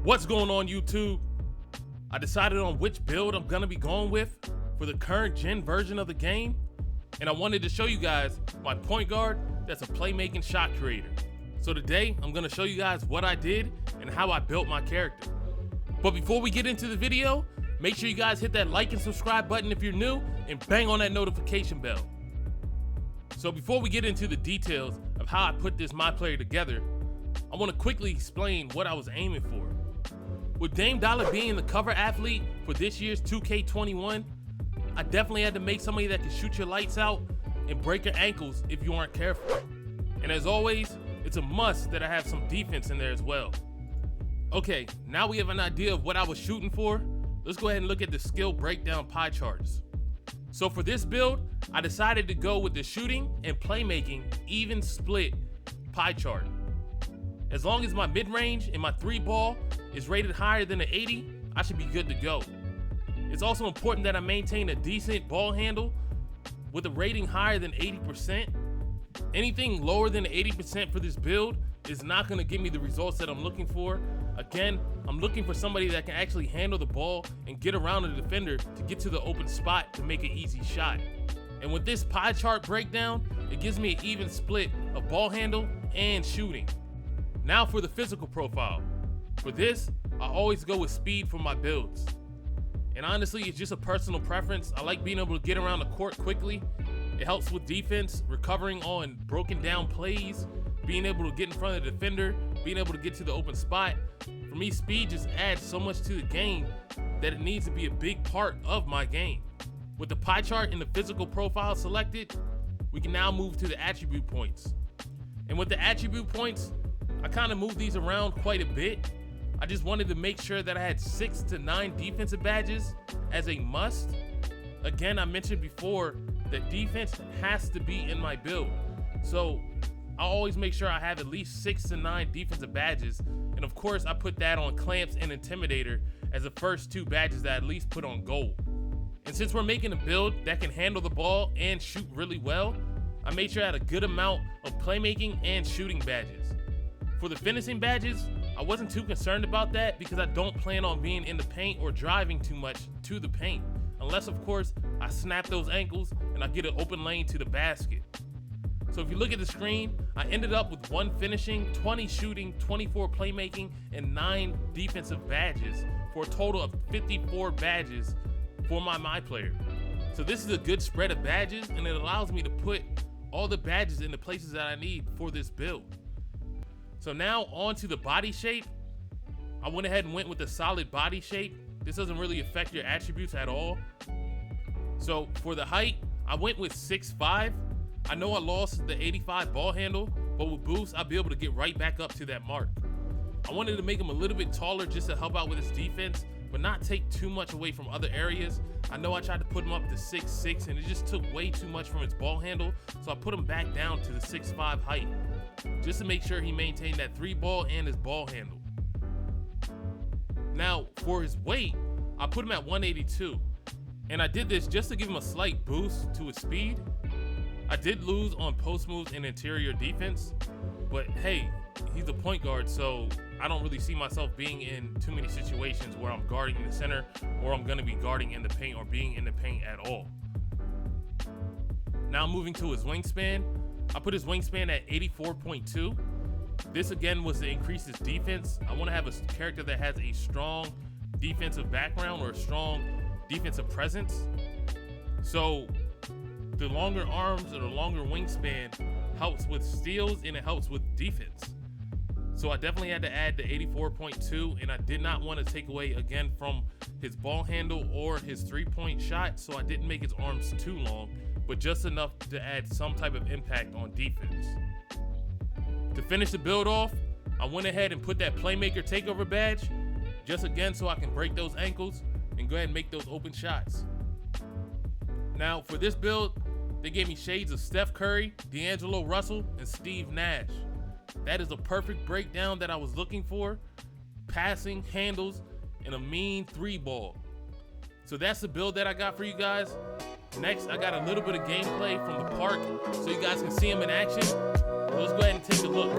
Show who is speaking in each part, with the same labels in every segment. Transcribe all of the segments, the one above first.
Speaker 1: What's going on, YouTube? I decided on which build I'm gonna be going with for the current gen version of the game, and I wanted to show you guys my point guard that's a playmaking shot creator. So today I'm gonna show you guys what I did and how I built my character. But before we get into the video, make sure you guys hit that like and subscribe button if you're new, and bang on that notification bell. So before we get into the details of how I put this my player together, I want to quickly explain what I was aiming for. With Dame Dollar being the cover athlete for this year's 2K21, I definitely had to make somebody that can shoot your lights out and break your ankles if you aren't careful. And as always, it's a must that I have some defense in there as well. Okay, now we have an idea of what I was shooting for. Let's go ahead and look at the skill breakdown pie charts. So for this build, I decided to go with the shooting and playmaking even split pie chart. As long as my mid-range and my 3-ball is rated higher than an 80, I should be good to go. It's also important that I maintain a decent ball handle with a rating higher than 80%. Anything lower than 80% for this build is not going to give me the results that I'm looking for. Again, I'm looking for somebody that can actually handle the ball and get around the defender to get to the open spot to make an easy shot. And with this pie chart breakdown, it gives me an even split of ball handle and shooting. Now for the physical profile. For this, I always go with speed for my builds. And honestly, it's just a personal preference. I like being able to get around the court quickly. It helps with defense, recovering on broken down plays, being able to get in front of the defender, being able to get to the open spot. For me, speed just adds so much to the game that it needs to be a big part of my game. With the pie chart and the physical profile selected, we can now move to the attribute points. And with the attribute points, I kind of moved these around quite a bit. I just wanted to make sure that I had 6 to 9 defensive badges as a must. Again, I mentioned before that defense has to be in my build. So I always make sure I have at least 6 to 9 defensive badges. And of course, I put that on clamps and intimidator as the first 2 badges that I at least put on goal. And since we're making a build that can handle the ball and shoot really well, I made sure I had a good amount of playmaking and shooting badges. For the finishing badges, I wasn't too concerned about that because I don't plan on being in the paint or driving too much to the paint. Unless, of course, I snap those ankles and I get an open lane to the basket. So if you look at the screen, I ended up with 1 finishing, 20 shooting, 24 playmaking, and 9 defensive badges for a total of 54 badges for my player. So this is a good spread of badges, and it allows me to put all the badges in the places that I need for this build. So now on to the body shape. I went ahead and went with a solid body shape. This doesn't really affect your attributes at all. So for the height, I went with 6'5". I know I lost the 85 ball handle, but with boost, I'll be able to get right back up to that mark. I wanted to make him a little bit taller just to help out with his defense, but not take too much away from other areas. I know I tried to put him up to 6'6", and it just took way too much from his ball handle, so I put him back down to the 6'5" height, just to make sure he maintained that 3-ball and his ball handle. Now, for his weight, I put him at 182, and I did this just to give him a slight boost to his speed. I did lose on post moves and interior defense, but hey, he's a point guard, so I don't really see myself being in too many situations where I'm guarding in the center or I'm gonna be guarding in the paint or being in the paint at all. Now moving to his wingspan, I put his wingspan at 84.2. This again was to increase his defense. I wanna have a character that has a strong defensive background or a strong defensive presence. So the longer arms or the longer wingspan helps with steals and it helps with defense. So I definitely had to add the 84.2, and I did not want to take away again from his ball handle or his 3-point shot, so I didn't make his arms too long, but just enough to add some type of impact on defense. To finish the build off, I went ahead and put that playmaker takeover badge, just again so I can break those ankles and go ahead and make those open shots. Now for this build, they gave me shades of Steph Curry, D'Angelo Russell, and Steve Nash. That is a perfect breakdown that I was looking for. Passing, handles, and a mean 3-ball. So that's the build that I got for you guys. Next, I got a little bit of gameplay from the park so you guys can see him in action. So let's go ahead and take a look.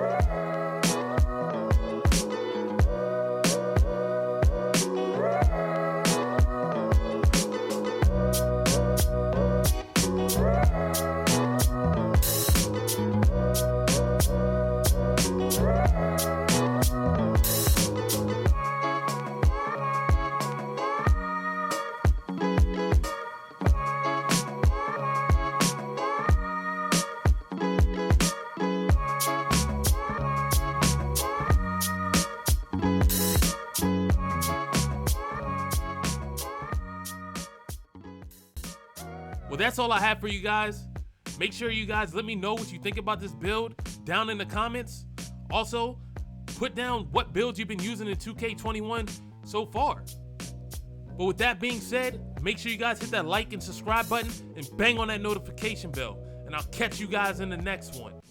Speaker 1: Well, that's all I have for you guys. Make sure you guys let me know what you think about this build down in the comments. Also, put down what builds you've been using in 2K21 so far. But with that being said, make sure you guys hit that like and subscribe button and bang on that notification bell. And I'll catch you guys in the next one.